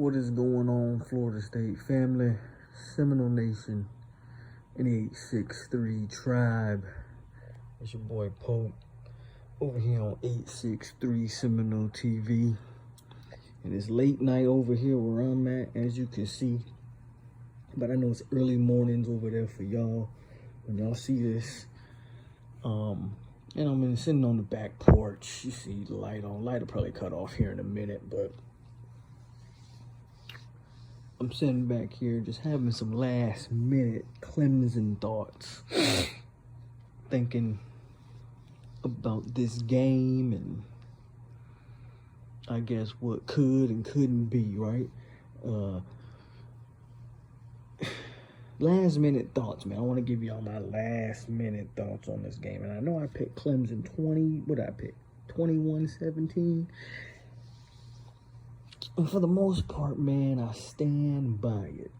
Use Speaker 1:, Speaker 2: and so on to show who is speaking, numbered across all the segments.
Speaker 1: What is going on, Florida State family, Seminole Nation, and the 863 tribe? It's your boy POLK over here on 863 Seminole TV. And it's late night over here where I'm at, as you can see. But I know it's early mornings over there for y'all when y'all see this. And I'm sitting on the back porch. You see the light on. Light will probably cut off here in a minute, but I'm sitting back here just having some last minute Clemson thoughts. Thinking about this game and I guess what could and couldn't be, right? Last minute thoughts, man. I want to give y'all my last minute thoughts on this game. And I know I picked Clemson 21-17. And for the most part, man, I stand by it.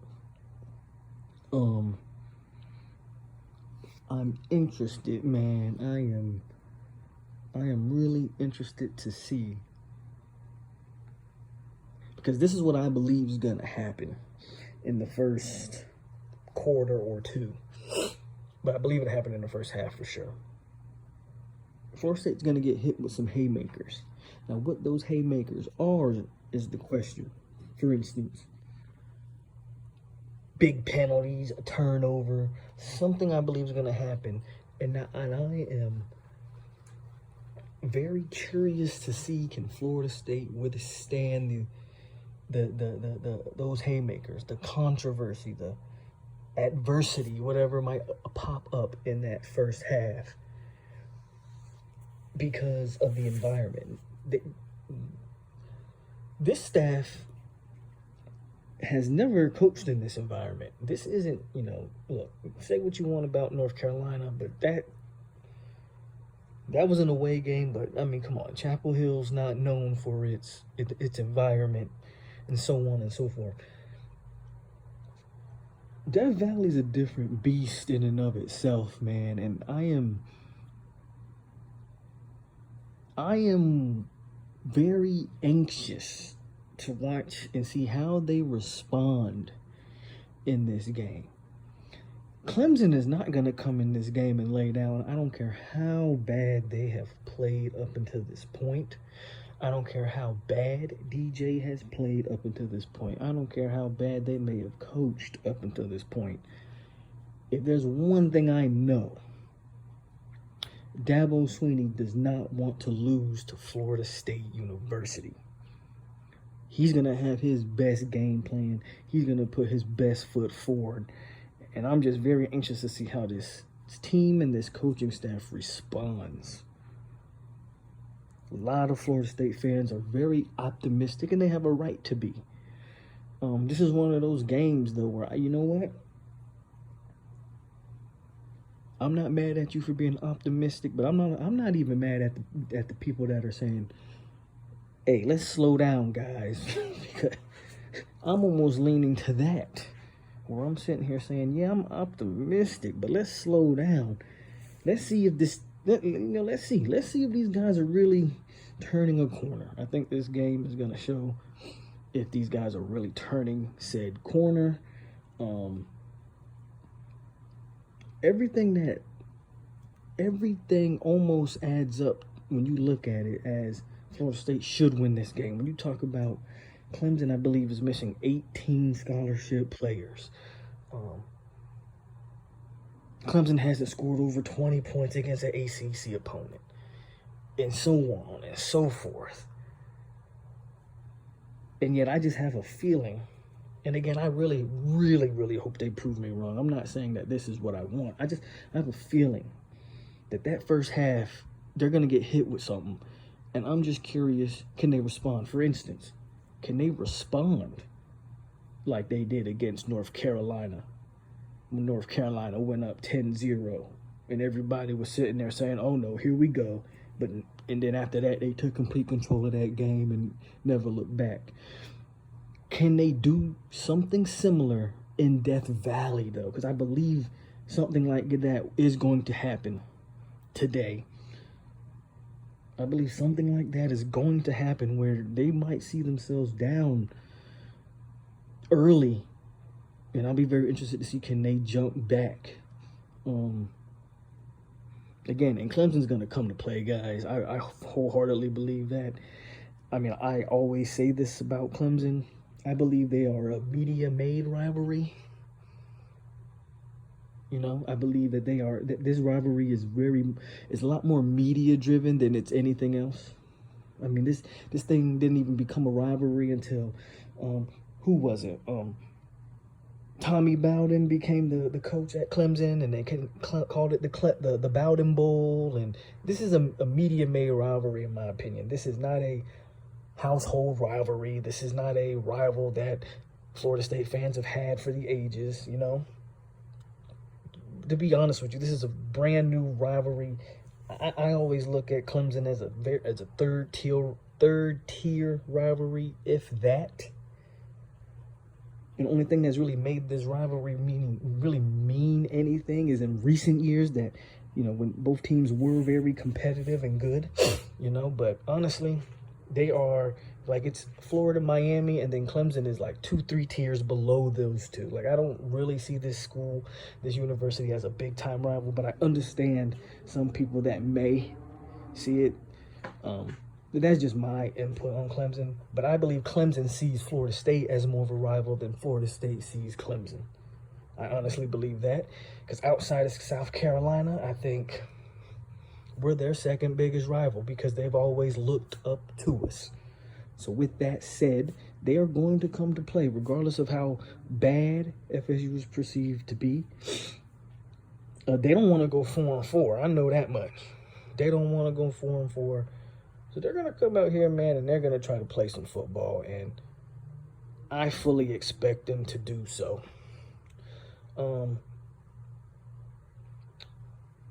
Speaker 1: I'm interested, man. I am really interested to see, because this is what I believe is going to happen in the first quarter or two. But I believe it happened in the first half for sure. Florida State's going to get hit with some haymakers. Now, what those haymakers are is the question. For instance, big penalties, a turnover, something I believe is going to happen. And I am very curious to see, can Florida State withstand those haymakers, the controversy, the adversity, whatever might pop up in that first half because of the environment. This staff has never coached in this environment. This isn't, look, say what you want about North Carolina, but that was an away game. But I mean, come on, Chapel Hill's not known for its environment and so on and so forth. Death Valley's a different beast in and of itself, man, and I am very anxious to watch and see how they respond in this game. Clemson is not going to come in this game and lay down. I don't care how bad they have played up until this point. I don't care how bad DJ has played up until this point. I don't care how bad they may have coached up until this point. If there's one thing I know, Dabo Swinney does not want to lose to Florida State University. He's going to have his best game plan. He's going to put his best foot forward. And I'm just very anxious to see how this team and this coaching staff responds. A lot of Florida State fans are very optimistic, and they have a right to be. This is one of those games, though, where, you know what? I'm not mad at you for being optimistic, but I'm not even mad at the people that are saying, hey, let's slow down, guys. Because I'm almost leaning to that, where I'm sitting here saying, yeah, I'm optimistic, but let's slow down. Let's see if let's see if these guys are really turning a corner. I think this game is going to show if these guys are really turning said corner. Everything almost adds up when you look at it as Florida State should win this game. When you talk about Clemson, I believe, is missing 18 scholarship players. Clemson hasn't scored over 20 points against an ACC opponent, and so on and so forth. And yet I just have a feeling, and again, I really, really, really hope they prove me wrong. I'm not saying that this is what I want. I have a feeling that first half, they're going to get hit with something. And I'm just curious, can they respond? For instance, can they respond like they did against North Carolina? When North Carolina went up 10-0 and everybody was sitting there saying, oh no, here we go. And then after that, they took complete control of that game and never looked back. Can they do something similar in Death Valley, though? Because I believe something like that is going to happen today. I believe something like that is going to happen where they might see themselves down early, and I'll be very interested to see, can they jump back. Again, and Clemson's going to come to play, guys. I wholeheartedly believe that. I mean, I always say this about Clemson. I believe they are a media-made rivalry. You know, I believe that this rivalry is a lot more media-driven than it's anything else. I mean, this thing didn't even become a rivalry until, who was it? Tommy Bowden became the coach at Clemson, and they called it the Bowden Bowl. And this is a media-made rivalry, in my opinion. This is not a household rivalry. This is not a rival that Florida State fans have had for the ages, you know. To be honest with you, this is a brand new rivalry. I always look at Clemson as a third tier rivalry, if that. And the only thing that's really made this rivalry mean anything is in recent years, that, you know, when both teams were very competitive and good, you know. But honestly, they are like, it's Florida, Miami, and then Clemson is like 2-3 tiers below those two. Like, I don't really see this university as a big time rival, but I understand some people that may see it. But that's just my input on Clemson. But I believe Clemson sees Florida State as more of a rival than Florida State sees Clemson. I honestly believe that, because outside of South Carolina, I think we're their second biggest rival, because they've always looked up to us. So with that said, they are going to come to play, regardless of how bad FSU is perceived to be. They don't want to go 4-4. I know that much. They don't want to go 4-4. So they're going to come out here, man, and they're going to try to play some football. And I fully expect them to do so.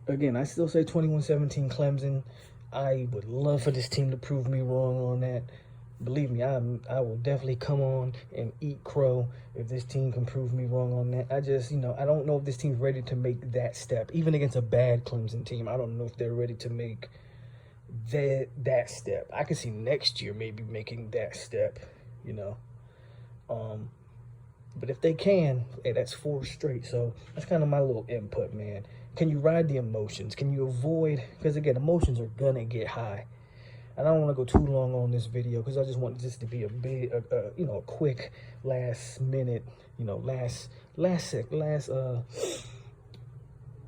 Speaker 1: Again, I still say 21-17 Clemson. I would love for this team to prove me wrong on that. Believe me, I will definitely come on and eat crow if this team can prove me wrong on that. I just, you know, I don't know if this team's ready to make that step. Even against a bad Clemson team, I don't know if they're ready to make that step. I can see next year maybe making that step, you know. But if they can, hey, that's 4 straight. So that's kind of my little input, man. Can you ride the emotions? Can you avoid, because again, emotions are gonna get high. And I don't want to go too long on this video, because I just want this to be a big, you know, a quick last minute, you know,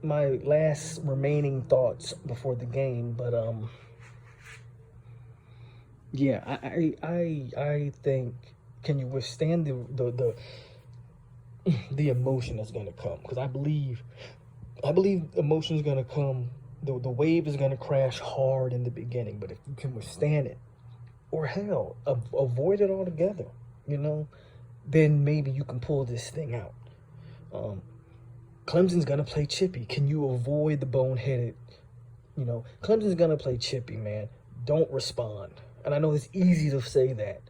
Speaker 1: my last remaining thoughts before the game. But yeah, I think, can you withstand the emotion that's gonna come? Because I believe emotion is gonna come. The wave is going to crash hard in the beginning, but if you can withstand it, or hell, avoid it altogether, you know, then maybe you can pull this thing out. Clemson's going to play chippy. Can you avoid the boneheaded, you know, Clemson's going to play chippy, man. Don't respond. And I know it's easy to say that,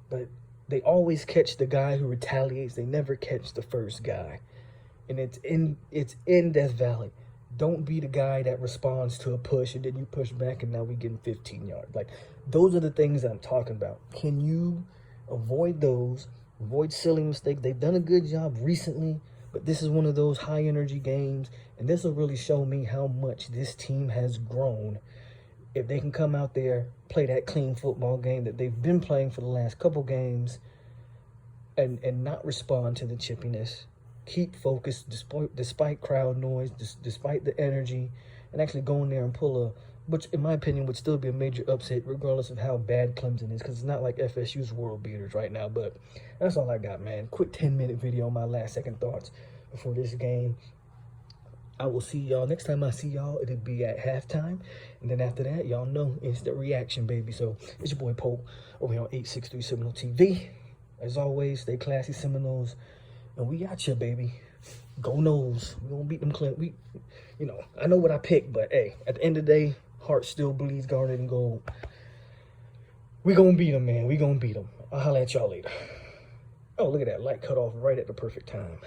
Speaker 1: but they always catch the guy who retaliates. They never catch the first guy. And it's in Death Valley. Don't be the guy that responds to a push and then you push back and now we getting 15 yards. Like, those are the things that I'm talking about. Can you avoid those? Avoid silly mistakes. They've done a good job recently, but this is one of those high energy games, and this will really show me how much this team has grown if they can come out there, play that clean football game that they've been playing for the last couple games, and not respond to the chippiness. Keep focused despite crowd noise, despite the energy, and actually go in there and pull a, which in my opinion would still be a major upset regardless of how bad Clemson is, because it's not like FSU's world beaters right now. But that's all I got, man. Quick 10-minute video on my last second thoughts before this game. I will see y'all next time I see y'all. It'll be at halftime, and then after that, y'all know instant reaction, baby. So it's your boy Polk over here on 863 Seminole TV. As always, stay classy, Seminoles. And we got you, baby. Go Noles. We gonna beat them Clemson. You know, I know what I picked, but hey, at the end of the day, heart still bleeds garnet and gold. We gonna beat them, man. We gonna beat them. I'll holler at y'all later. Oh, look at that light cut off right at the perfect time.